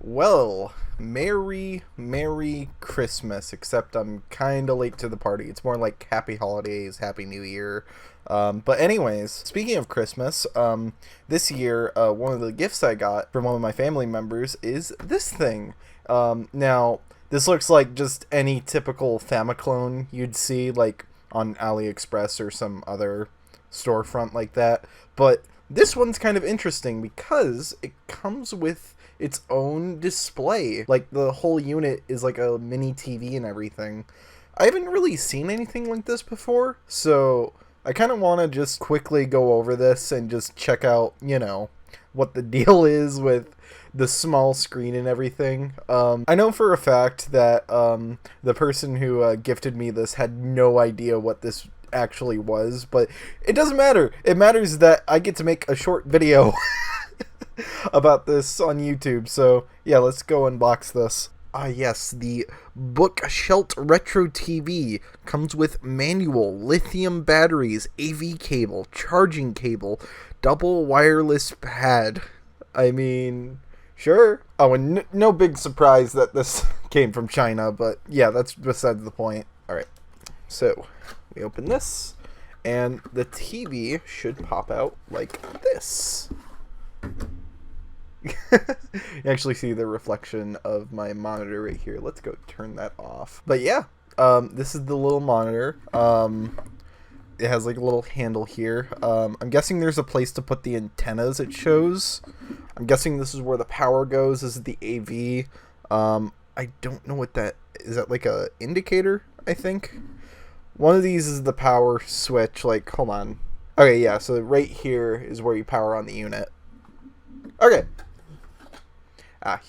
Well, Merry Christmas, except I'm kind of late to the party. It's more like Happy Holidays, Happy New Year. But anyways, speaking of Christmas, this year, one of the gifts I got from one of my family members is this thing. Now, this looks like just any typical Famiclone you'd see, like, on AliExpress or some other storefront like that. But this one's kind of interesting because it comes with its own display. Like, the whole unit is like a mini TV and everything. I haven't really seen anything like this before, so I kind of want to just quickly go over this and just check out, what the deal is with the small screen and everything. I know for a fact that the person who gifted me this had no idea what this actually was, but it doesn't matter. It matters that I get to make a short video about this on YouTube. So yeah, let's go unbox this. Ah yes, the Bookshelf Retro TV comes with manual, lithium batteries, AV cable, charging cable, double wireless pad. I mean, sure. Oh, and no big surprise that this came from China, but yeah, that's besides the point. Alright, so we open this, and the TV should pop out like this. You actually see the reflection of my monitor right here. Let's go turn that off. But yeah, this is the little monitor. It has like a little handle here. I'm guessing there's a place to put the antennas it shows. I'm guessing this is where the power goes. This is the AV. I don't know what that is. That like a indicator, I think. One of these is the power switch. Like, hold on. Okay, yeah, so right here is where you power on the unit. Okay.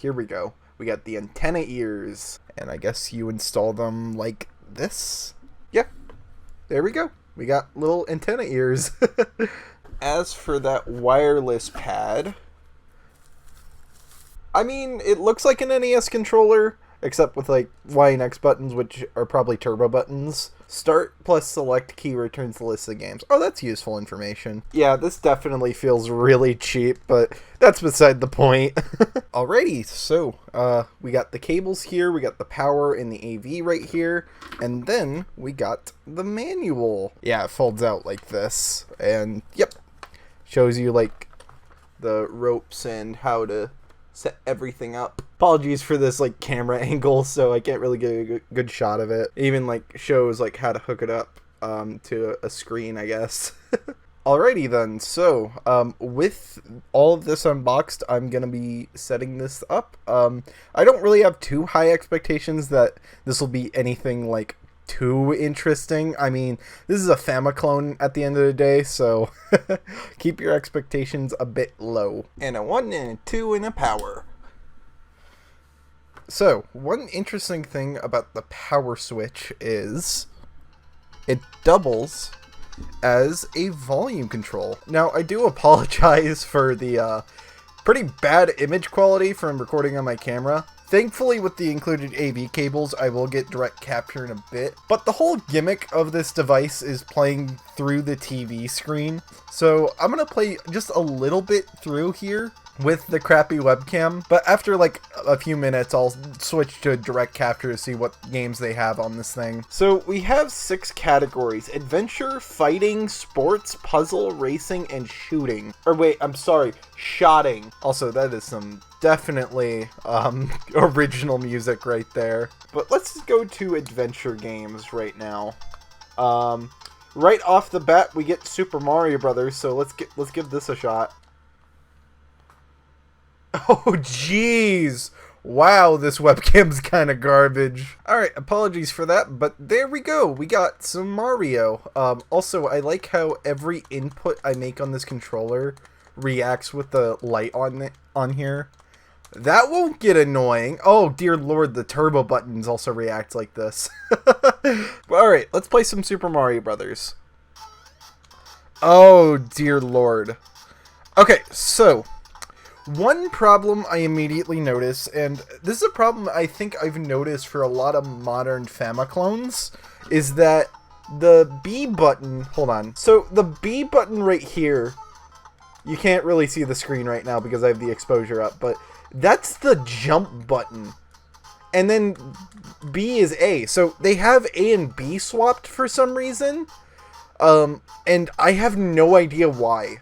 Here we go. We got the antenna ears, and I guess you install them like this. Yeah, there we go. We got little antenna ears. As for that wireless pad, I mean, it looks like an NES controller, except with like Y and X buttons, which are probably turbo buttons. Start plus select key returns the list of games. Oh, that's useful information. Yeah, this definitely feels really cheap, but that's beside the point. Alrighty, so we got the cables here, we got the power and the AV right here, and then we got the manual. Yeah, it folds out like this, and yep, shows you like the ropes and how to set everything up. Apologies for this like camera angle, so I can't really get a good shot of it. It even like shows like how to hook it up to a screen, I guess. Alrighty then, so with all of this unboxed, I'm gonna be setting this up. I don't really have too high expectations that this will be anything like too interesting. I mean, this is a Famiclone at the end of the day, so keep your expectations a bit low. And a 1 and a 2 and a power. So, one interesting thing about the power switch is it doubles as a volume control. Now, I do apologize for the pretty bad image quality from recording on my camera. Thankfully, with the included AV cables, I will get direct capture in a bit. But the whole gimmick of this device is playing through the TV screen. So I'm going to play just a little bit through here with the crappy webcam. But after like a few minutes, I'll switch to direct capture to see what games they have on this thing. So we have 6 categories: adventure, fighting, sports, puzzle, racing, and shooting. Or wait, I'm sorry, shotting. Also, that is some definitely original music right there. But let's go to adventure games right now. Right off the bat, we get Super Mario Brothers, so let's give this a shot. Oh jeez, wow, this webcam's kind of garbage. Alright, apologies for that, but there we go, we got some Mario. Also, I like how every input I make on this controller reacts with the light on here. That won't get annoying. Oh, dear lord, the turbo buttons also react like this. Alright, let's play some Super Mario Brothers. Oh, dear lord. Okay, so one problem I immediately notice, and this is a problem I think I've noticed for a lot of modern Famiclones, is that the B button, hold on, so the B button right here, You can't really see the screen right now because I have the exposure up, but that's the jump button. And then B is A. So they have A and B swapped for some reason. And I have no idea why.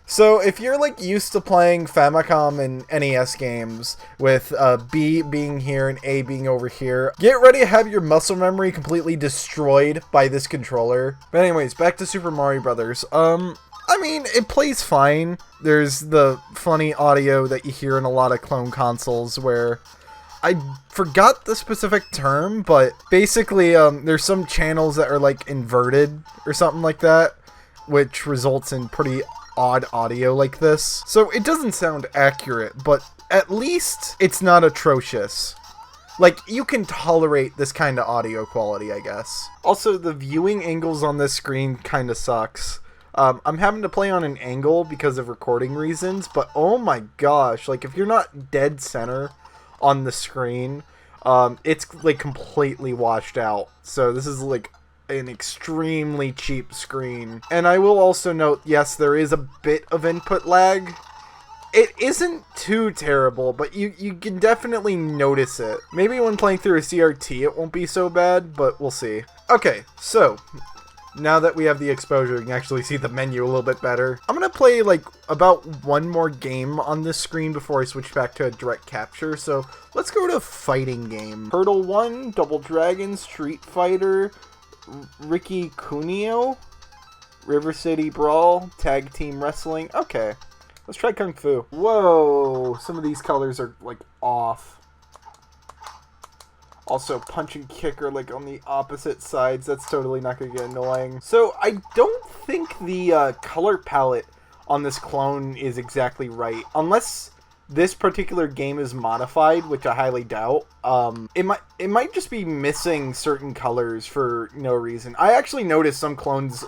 So if you're like used to playing Famicom and NES games with B being here and A being over here, get ready to have your muscle memory completely destroyed by this controller. But anyways, back to Super Mario Brothers. I mean, it plays fine. There's the funny audio that you hear in a lot of clone consoles where I forgot the specific term, but basically there's some channels that are like inverted or something like that, which results in pretty odd audio like this. So it doesn't sound accurate, but at least it's not atrocious. Like, you can tolerate this kind of audio quality, I guess. Also, the viewing angles on this screen kind of sucks. I'm having to play on an angle because of recording reasons, but oh my gosh, like if you're not dead center on the screen, it's like completely washed out. So this is like an extremely cheap screen. And I will also note, yes, there is a bit of input lag. It isn't too terrible, but you can definitely notice it. Maybe when playing through a CRT it won't be so bad, but we'll see. Okay, so now that we have the exposure, you can actually see the menu a little bit better. I'm gonna play like about one more game on this screen before I switch back to a direct capture. So let's go to fighting game. Hurdle 1, Double Dragon, Street Fighter, Ricky Cuneo, River City Brawl, Tag Team Wrestling. Okay, let's try Kung Fu. Whoa, some of these colors are like off. Also, punch and kick are like on the opposite sides. That's totally not going to get annoying. So I don't think the color palette on this clone is exactly right. Unless this particular game is modified, which I highly doubt. It might just be missing certain colors for no reason. I actually noticed some clones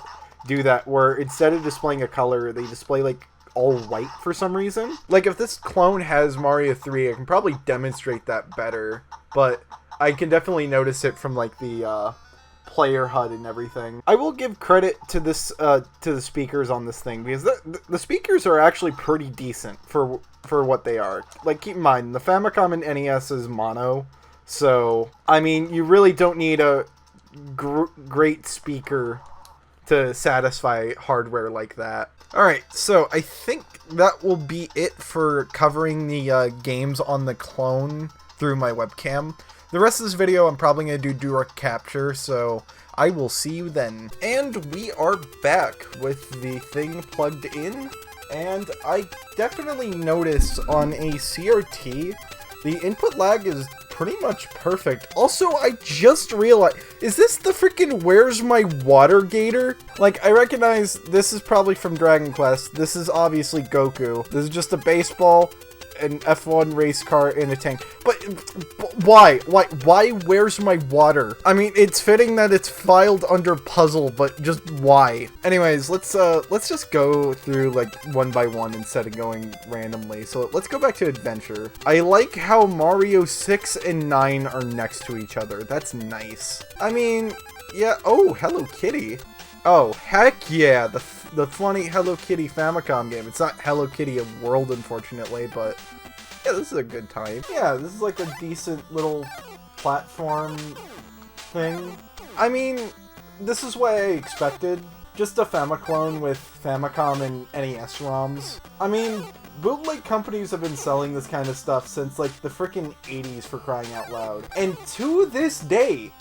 do that, where instead of displaying a color, they display like all white for some reason. Like if this clone has Mario 3, I can probably demonstrate that better, but I can definitely notice it from like the player HUD and everything. I will give credit to this to the speakers on this thing, because the speakers are actually pretty decent for what they are. Like, keep in mind, the Famicom and NES is mono, so I mean you really don't need a great speaker to satisfy hardware like that. Alright, so I think that will be it for covering the games on the clone through my webcam. The rest of this video I'm probably going to do direct capture, so I will see you then. And we are back with the thing plugged in, and I definitely noticed on a CRT, the input lag is pretty much perfect. Also, I just realized, is this the freaking Where's My Water Gator? Like, I recognize this is probably from Dragon Quest. This is obviously Goku. This is just a baseball, an F1 race car, and a tank. But why? Why Where's My Water? I mean, it's fitting that it's filed under puzzle, but just why? Anyways, let's just go through like one by one instead of going randomly. So let's go back to adventure. I like how Mario 6 and 9 are next to each other. That's nice. I mean, yeah. Oh, Hello Kitty. Oh, heck yeah, the funny Hello Kitty Famicom game. It's not Hello Kitty of World, unfortunately, but yeah, this is a good time. Yeah, this is like a decent little platform thing. I mean, this is what I expected. Just a Famiclone with Famicom and NES ROMs. I mean, bootleg companies have been selling this kind of stuff since like the frickin' 80s, for crying out loud. And to this day,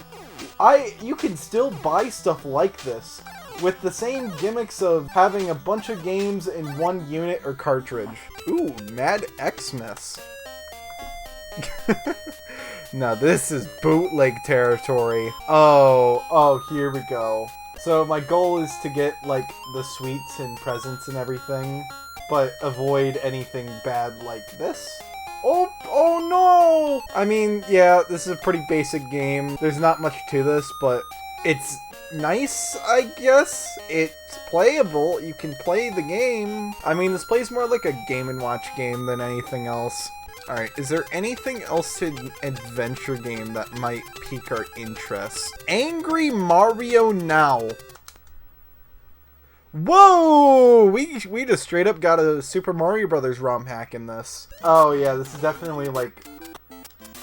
you can still buy stuff like this with the same gimmicks of having a bunch of games in one unit or cartridge. Ooh, Mad Xmas. Now this is bootleg territory. Oh, here we go. So my goal is to get like the sweets and presents and everything, but avoid anything bad like this. Oh no! I mean, yeah, this is a pretty basic game. There's not much to this, but it's nice, I guess. It's playable. You can play the game. I mean, this plays more like a Game & Watch game than anything else. Alright, is there anything else to an adventure game that might pique our interest? Angry Mario Now. Whoa! We just straight up got a Super Mario Brothers ROM hack in this. Oh yeah, this is definitely like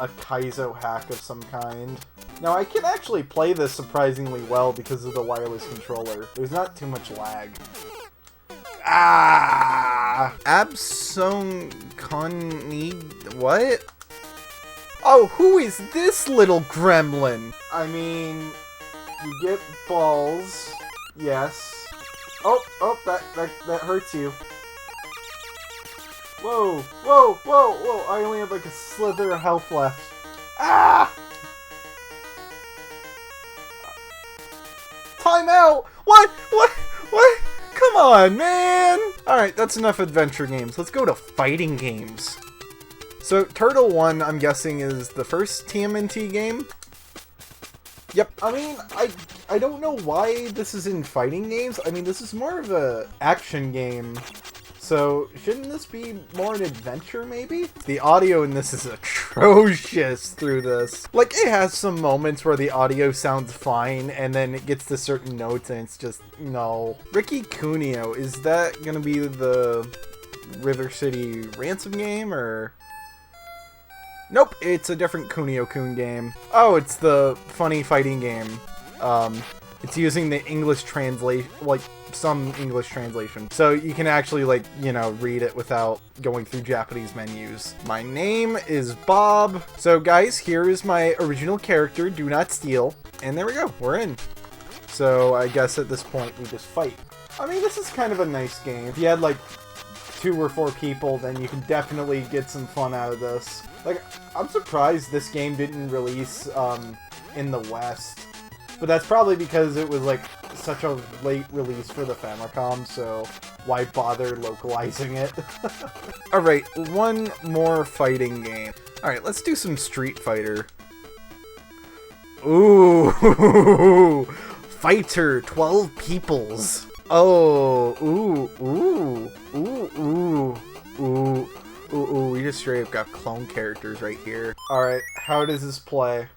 a Kaizo hack of some kind. Now I can actually play this surprisingly well because of the wireless controller. There's not too much lag. Ah! What? Oh, who is this little gremlin? I mean, you get balls. Yes. Oh, that hurts you. Whoa, whoa, whoa, whoa. I only have like a slither of health left. Ah! Time out! What? Come on, man! Alright, that's enough adventure games. Let's go to fighting games. So, Turtle 1, I'm guessing, is the first TMNT game? Yep. I mean, I don't know why this is in fighting games. I mean, this is more of a action game. So, shouldn't this be more an adventure, maybe? The audio in this is atrocious through this. Like, it has some moments where the audio sounds fine, and then it gets to certain notes, and it's just, no. Ricky Cuneo, is that gonna be the River City Ransom game, or...? Nope, it's a different Kunio-kun game. Oh, it's the funny fighting game. It's using the English translation, like, some English translation. So you can actually, like, you know, read it without going through Japanese menus. My name is Bob. So, guys, here is my original character, Do Not Steal. And there we go, we're in. So, I guess at this point, we just fight. I mean, this is kind of a nice game. If you had, like, 2 or 4 people, then you can definitely get some fun out of this. Like, I'm surprised this game didn't release in the West. But that's probably because it was, like, such a late release for the Famicom, so why bother localizing it? Alright, one more fighting game. Alright, let's do some Street Fighter. Ooh! Fighter 12 Peoples. Oh, ooh, we just straight up got clone characters right here. Alright, how does this play?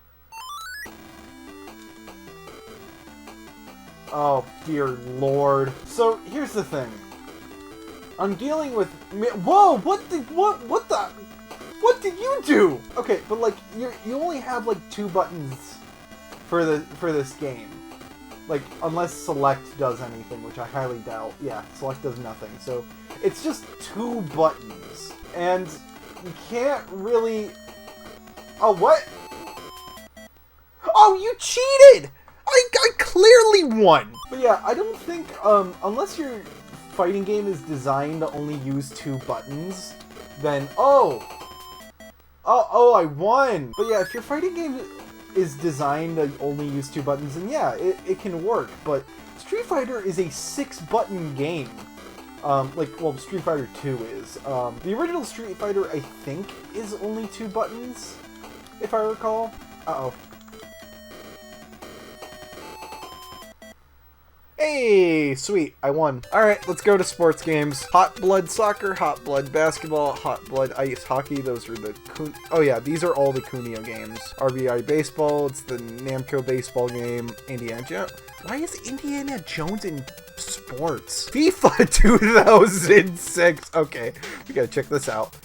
Oh, dear lord. So, here's the thing. I'm dealing with... Whoa, what did you do? Okay, but like, you only have like 2 buttons for this game. Like, unless select does anything, which I highly doubt. Yeah, select does nothing. So, it's just 2 buttons. And you can't really... Oh, what? Oh, you cheated! I clearly won! But yeah, I don't think, unless your fighting game is designed to only use 2 buttons, then, oh, I won! But yeah, if your fighting game is designed to only use 2 buttons, then yeah, it can work. But Street Fighter is a 6-button game. Well, Street Fighter 2 is. The original Street Fighter, I think, is only 2 buttons, if I recall. Uh-oh. Hey, sweet, I won. Alright, let's go to sports games. Hot Blood Soccer, Hot Blood Basketball, Hot Blood Ice Hockey, those are the... Oh yeah, these are all the Kunio games. RBI Baseball, it's the Namco Baseball game. Indiana Jones. Why is Indiana Jones in sports? FIFA 2006. Okay, we gotta check this out.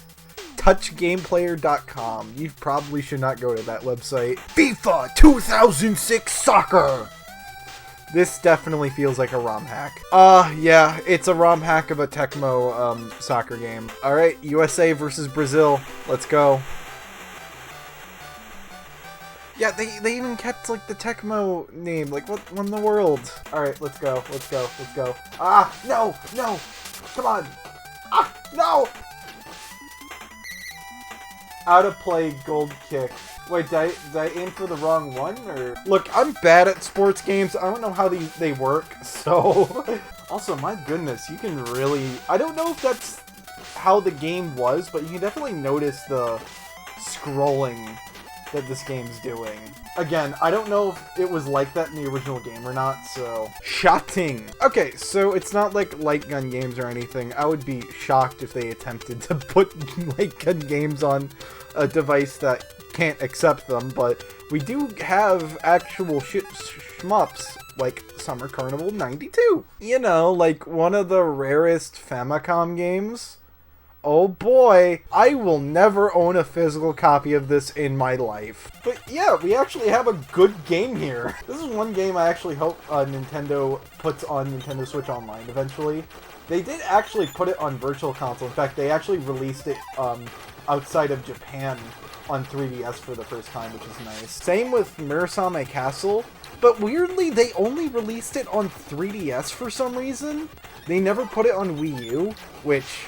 TouchGamePlayer.com. You probably should not go to that website. FIFA 2006 Soccer! This definitely feels like a ROM hack. Yeah, it's a ROM hack of a Tecmo, soccer game. Alright, USA versus Brazil. Let's go. Yeah, they even kept, like, the Tecmo name. Like, what in the world? Alright, let's go. Ah, no! Come on! Ah, no! Out of play, gold kick. Wait, did I aim for the wrong one, or? Look, I'm bad at sports games. I don't know how they work, so... Also, my goodness, you can really... I don't know if that's how the game was, but you can definitely notice the scrolling that this game's doing. Again, I don't know if it was like that in the original game or not, so... Shotting! Okay, so it's not like light gun games or anything. I would be shocked if they attempted to put light gun games on a device that can't accept them, but we do have actual shmups like Summer Carnival 92. You know, like one of the rarest Famicom games. Oh boy, I will never own a physical copy of this in my life. But yeah, we actually have a good game here. This is one game I actually hope Nintendo puts on Nintendo Switch Online eventually. They did actually put it on Virtual Console. In fact, they actually released it outside of Japan on 3DS for the first time, which is nice. Same with Murasame Castle, but weirdly, they only released it on 3DS for some reason. They never put it on Wii U, which...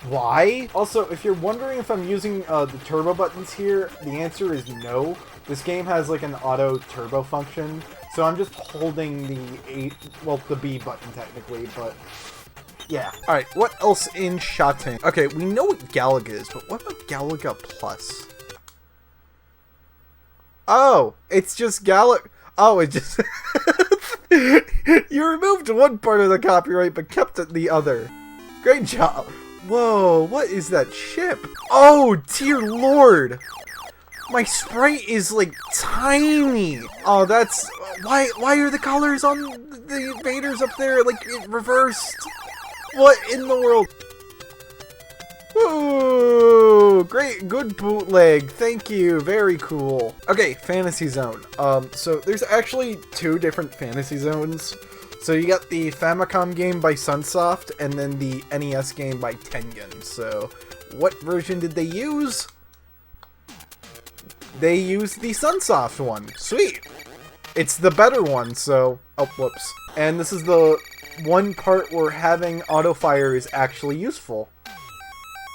why? Also, if you're wondering if I'm using the turbo buttons here, the answer is no. This game has like an auto turbo function, so I'm just holding the B button technically, but yeah. Alright, what else in Shateng? Okay, we know what Galaga is, but what about Galaga Plus? Oh, it's just Galaga. Oh, it just... You removed one part of the copyright, but kept it the other. Great job. Whoa, what is that ship? Oh, dear lord! My sprite is, like, tiny! Oh, that's... Why are the colors on the invaders up there, like, reversed? What in the world? Ooh, great, good bootleg. Thank you, very cool. Okay, Fantasy Zone. So there's actually 2 different Fantasy Zones. So you got the Famicom game by Sunsoft, and then the NES game by Tengen. So, what version did they use? They used the Sunsoft one. Sweet! It's the better one, so... Oh, whoops. And this is the one part where having auto-fire is actually useful.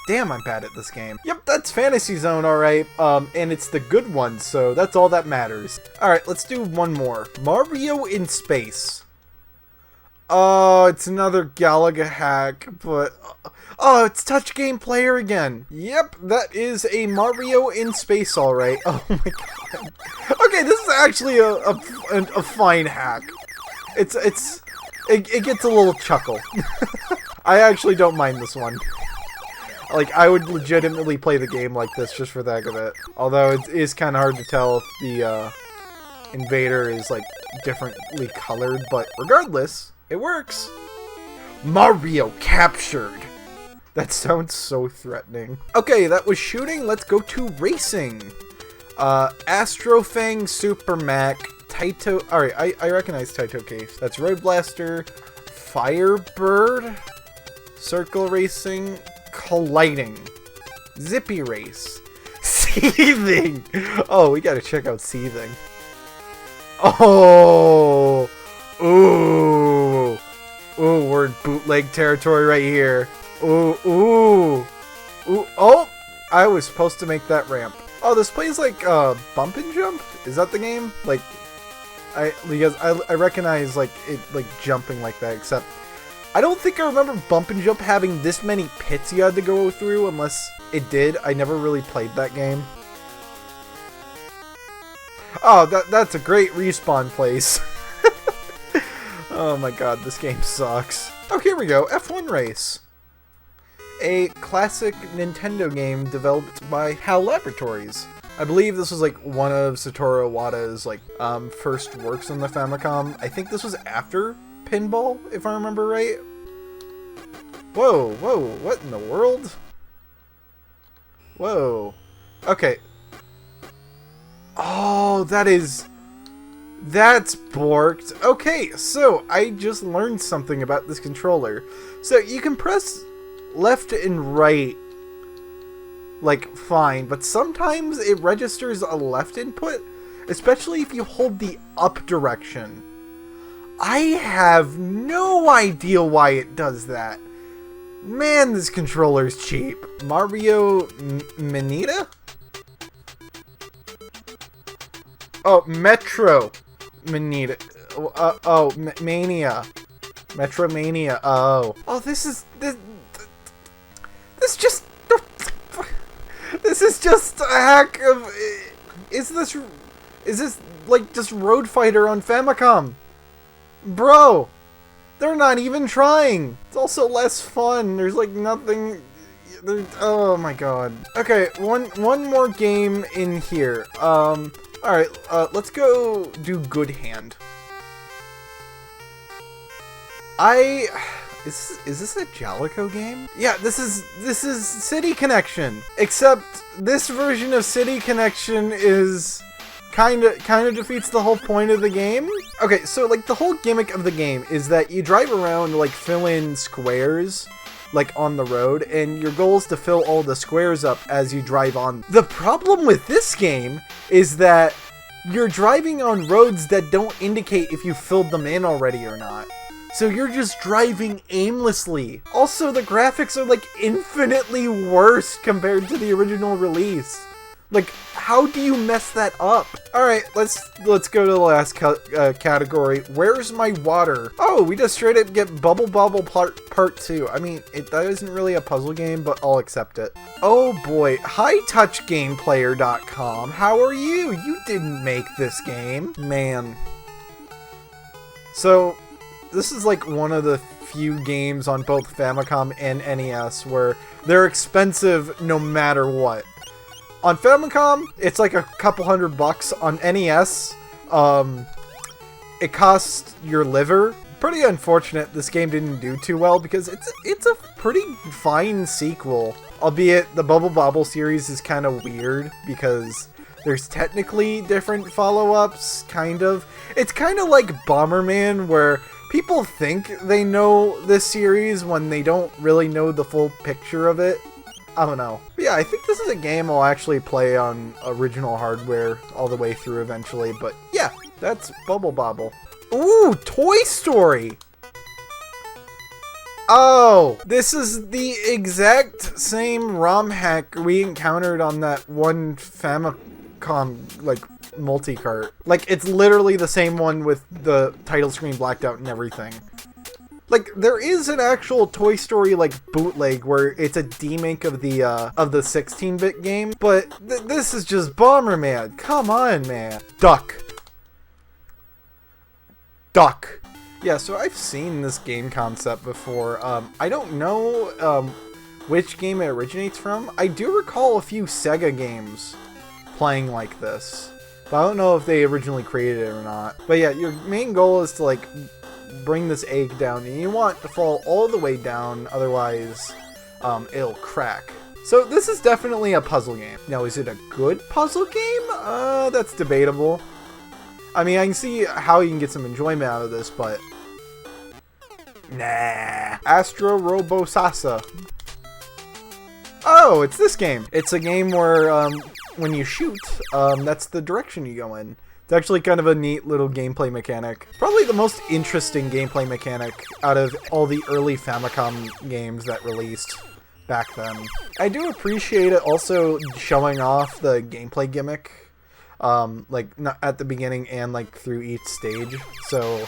Damn, I'm bad at this game. Yep, that's Fantasy Zone, alright. And it's the good one, so that's all that matters. Alright, let's do one more. Mario in Space. Oh, it's another Galaga hack, but... Oh, it's Touch Game Player again. Yep, that is a Mario in Space, alright. Oh my god. Okay, this is actually a fine hack. It gets a little chuckle. I actually don't mind this one. Like, I would legitimately play the game like this just for the heck of it. Although it is kind of hard to tell if the invader is, like, differently colored, but regardless, it works. Mario captured! That sounds so threatening. Okay, that was shooting. Let's go to racing. Astrofang, Super Mac, Taito... Alright, I recognize Taito Case. That's Road Blaster, Firebird, Circle Racing, Colliding, Zippy Race, Seething! Oh, we gotta check out Seething. Oh! Ooh! Ooh, we're in bootleg territory right here. Ooh, ooh! Ooh, oh! I was supposed to make that ramp. Oh, this plays like, Bump and Jump? Is that the game? Like, because I recognize, like, it, like, jumping like that, except I don't think I remember Bump and Jump having this many pits you had to go through, unless it did. I never really played that game. Oh, that's a great respawn place. Oh my god, this game sucks. Oh, here we go, F1 Race. A classic Nintendo game developed by HAL Laboratories. I believe this was like one of Satoru Iwata's like first works on the Famicom. I think this was after Pinball, if I remember right. Whoa, whoa, what in the world? Whoa. Okay. Oh, that's borked. Okay, so I just learned something about this controller. So you can press left and right, like, fine, but sometimes it registers a left input, especially if you hold the up direction. I have no idea why it does that. Man, this controller's cheap. Mario Manita? Oh, Metro Manita. Mania. Metromania. Oh. Oh, this is just a hack of... Is this like just Road Fighter on Famicom? Bro, they're not even trying. It's also less fun. There's like nothing... Oh my god. Okay, one more game in here. Alright, let's go do Good Hand. Is this a Jellico game? Yeah, this is City Connection. Except this version of City Connection is kind of defeats the whole point of the game. Okay, so like the whole gimmick of the game is that you drive around, like fill in squares like on the road, and your goal is to fill all the squares up as you drive on. The problem with this game is that you're driving on roads that don't indicate if you filled them in already or not. So you're just driving aimlessly. Also, the graphics are like infinitely worse compared to the original release. Like, how do you mess that up? All right, let's go to the last category. Where's my water? Oh, we just straight up get Bubble Bobble Part 2. I mean, that isn't really a puzzle game, but I'll accept it. Oh boy, HighTouchGamePlayer.com. How are you? You didn't make this game, man. So, this is like one of the few games on both Famicom and NES where they're expensive no matter what. On Famicom, it's like a couple $100. On NES, it costs your liver. Pretty unfortunate this game didn't do too well because it's a pretty fine sequel. Albeit the Bubble Bobble series is kind of weird because there's technically different follow-ups, kind of. It's kind of like Bomberman where people think they know this series when they don't really know the full picture of it. I don't know. But yeah, I think this is a game I'll actually play on original hardware all the way through eventually. But yeah, that's Bubble Bobble. Ooh, Toy Story! Oh, this is the exact same ROM hack we encountered on that one Famicom, like, multi-cart. Like, it's literally the same one with the title screen blacked out and everything. Like, there is an actual Toy Story, like, bootleg where it's a demake of the 16-bit game, but this is just Bomberman. Come on, man. Duck. Yeah, so I've seen this game concept before. I don't know which game it originates from. I do recall a few Sega games playing like this, but I don't know if they originally created it or not. But yeah, your main goal is to, like, bring this egg down, and you want it to fall all the way down, otherwise it'll crack. So this is definitely a puzzle game. Now, is it a good puzzle game? That's debatable. I mean, I can see how you can get some enjoyment out of this, but nah. Astro Robosasa. Oh, it's this game. It's a game where when you shoot, that's the direction you go in. It's actually kind of a neat little gameplay mechanic. Probably the most interesting gameplay mechanic out of all the early Famicom games that released back then. I do appreciate it also showing off the gameplay gimmick, like not at the beginning and like through each stage, so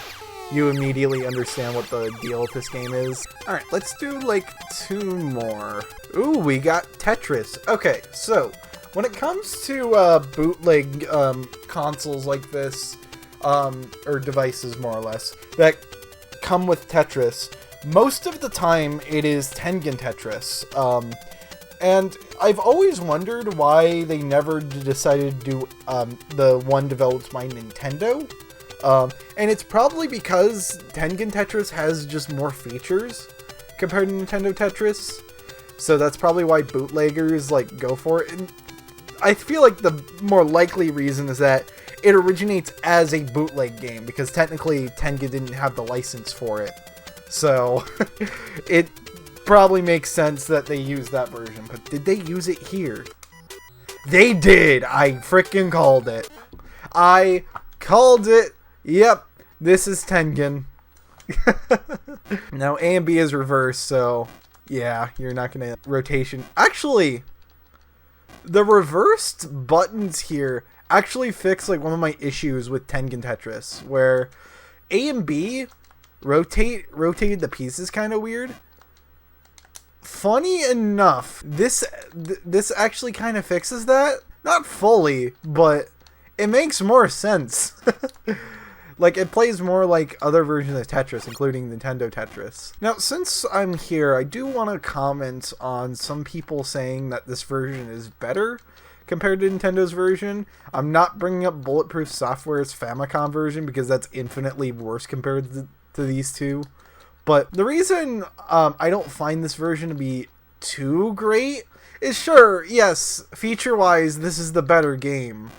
you immediately understand what the deal with this game is. Alright, let's do like 2 more. Ooh, we got Tetris. Okay, so when it comes to bootleg consoles like this, or devices more or less, that come with Tetris, most of the time it is Tengen Tetris. And I've always wondered why they never decided to do the one developed by Nintendo. And it's probably because Tengen Tetris has just more features compared to Nintendo Tetris. So that's probably why bootleggers like go for it. And I feel like the more likely reason is that it originates as a bootleg game, because technically Tengen didn't have the license for it. So it probably makes sense that they use that version. But did they use it here? They did! I freaking called it. I called it. Yep, this is Tengen. Now A and B is reversed, so yeah, you're not gonna rotation. Actually, the reversed buttons here actually fix like one of my issues with Tengen Tetris, where A and B rotated the pieces kind of weird. Funny enough, this actually kind of fixes that. Not fully, but it makes more sense. Like, it plays more like other versions of Tetris, including Nintendo Tetris. Now, since I'm here, I do want to comment on some people saying that this version is better compared to Nintendo's version. I'm not bringing up Bulletproof Software's Famicom version, because that's infinitely worse compared to these two. But the reason I don't find this version to be too great is, sure, yes, feature-wise, this is the better game.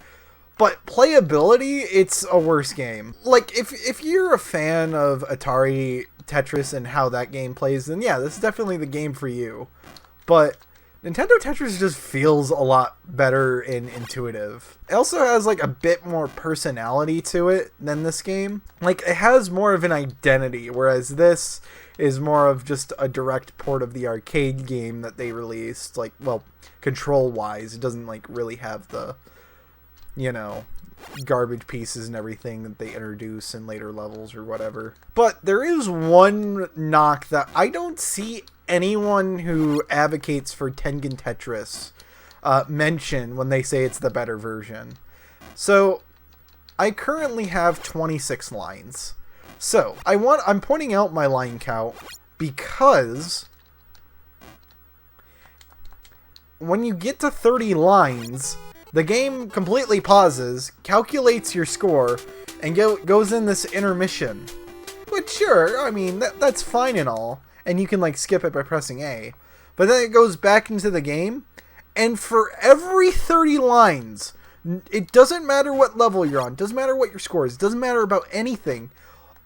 But playability, it's a worse game. Like, if you're a fan of Atari Tetris and how that game plays, then yeah, this is definitely the game for you. But Nintendo Tetris just feels a lot better and intuitive. It also has like a bit more personality to it than this game. Like, it has more of an identity, whereas this is more of just a direct port of the arcade game that they released. Like, well, control-wise, it doesn't like really have the, you know, garbage pieces and everything that they introduce in later levels or whatever. But there is one knock that I don't see anyone who advocates for Tengen Tetris mention when they say it's the better version. So I currently have 26 lines. So I'm pointing out my line count because when you get to 30 lines, the game completely pauses, calculates your score, and goes in this intermission. Which, sure, I mean, that's fine and all, and you can, like, skip it by pressing A. But then it goes back into the game, and for every 30 lines, it doesn't matter what level you're on, doesn't matter what your score is, doesn't matter about anything.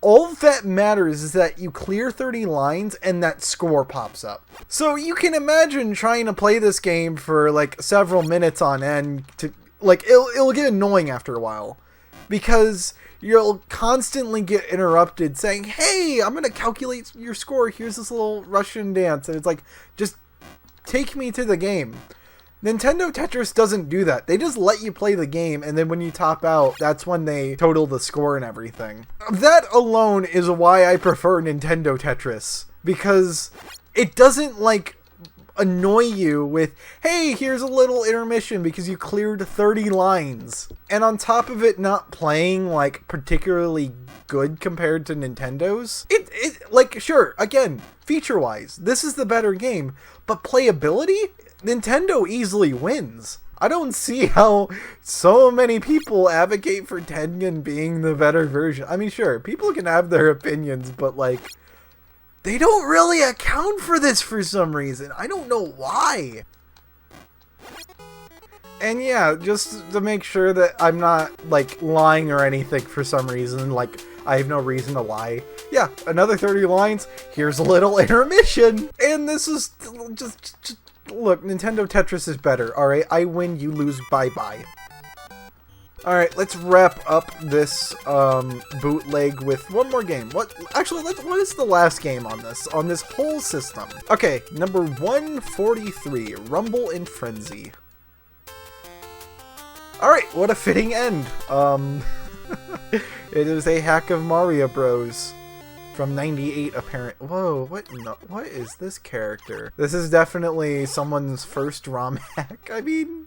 All that matters is that you clear 30 lines and that score pops up. So you can imagine trying to play this game for like several minutes on end to like it'll get annoying after a while because you'll constantly get interrupted saying, "Hey, I'm going to calculate your score. Here's this little Russian dance." And it's like, "Just take me to the game." Nintendo Tetris doesn't do that. They just let you play the game, and then when you top out, that's when they total the score and everything. That alone is why I prefer Nintendo Tetris, because it doesn't, like, annoy you with, "Hey, here's a little intermission because you cleared 30 lines." And on top of it not playing, like, particularly good compared to Nintendo's, like, sure, again, feature-wise, this is the better game, but playability? Nintendo easily wins. I don't see how so many people advocate for Tengen being the better version. I mean, sure, people can have their opinions, but, like, they don't really account for this for some reason. I don't know why. And yeah, just to make sure that I'm not, like, lying or anything for some reason, like, I have no reason to lie. Yeah, another 30 lines, here's a little intermission, and this is just look, Nintendo Tetris is better, alright? I win, you lose, bye-bye. Alright, let's wrap up this bootleg with one more game. What is the last game on this whole system? Okay, number 143, Rumble in Frenzy. Alright, what a fitting end. It is a hack of Mario Bros. From 98, apparent. Whoa, what is this character? This is definitely someone's first ROM hack. I mean,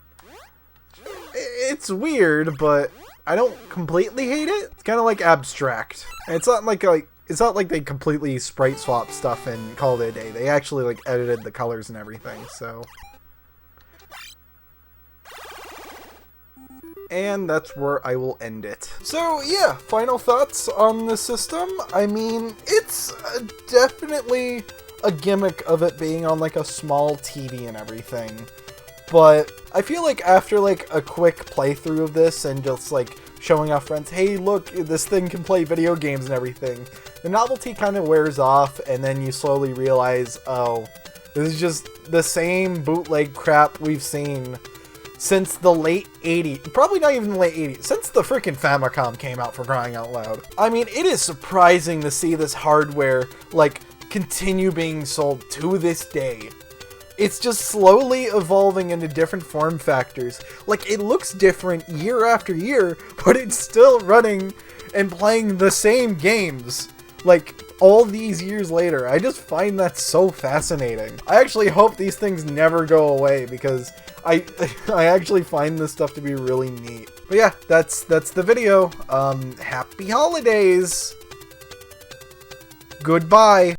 it's weird, but I don't completely hate it. It's kind of like abstract. And it's not like they completely sprite swap stuff and called it a day. They actually like edited the colors and everything, so. And that's where I will end it. So yeah, final thoughts on the system. I mean, it's definitely a gimmick of it being on like a small TV and everything. But I feel like after like a quick playthrough of this and just like showing off friends, "Hey, look, this thing can play video games and everything," the novelty kind of wears off, and then you slowly realize, oh, this is just the same bootleg crap we've seen since the late 80s, probably not even the late 80s, since the freaking Famicom came out, for crying out loud. I mean, it is surprising to see this hardware, like, continue being sold to this day. It's just slowly evolving into different form factors. Like, it looks different year after year, but it's still running and playing the same games, like, all these years later. I just find that so fascinating. I actually hope these things never go away, because I actually find this stuff to be really neat. But yeah, that's the video. Happy holidays! Goodbye!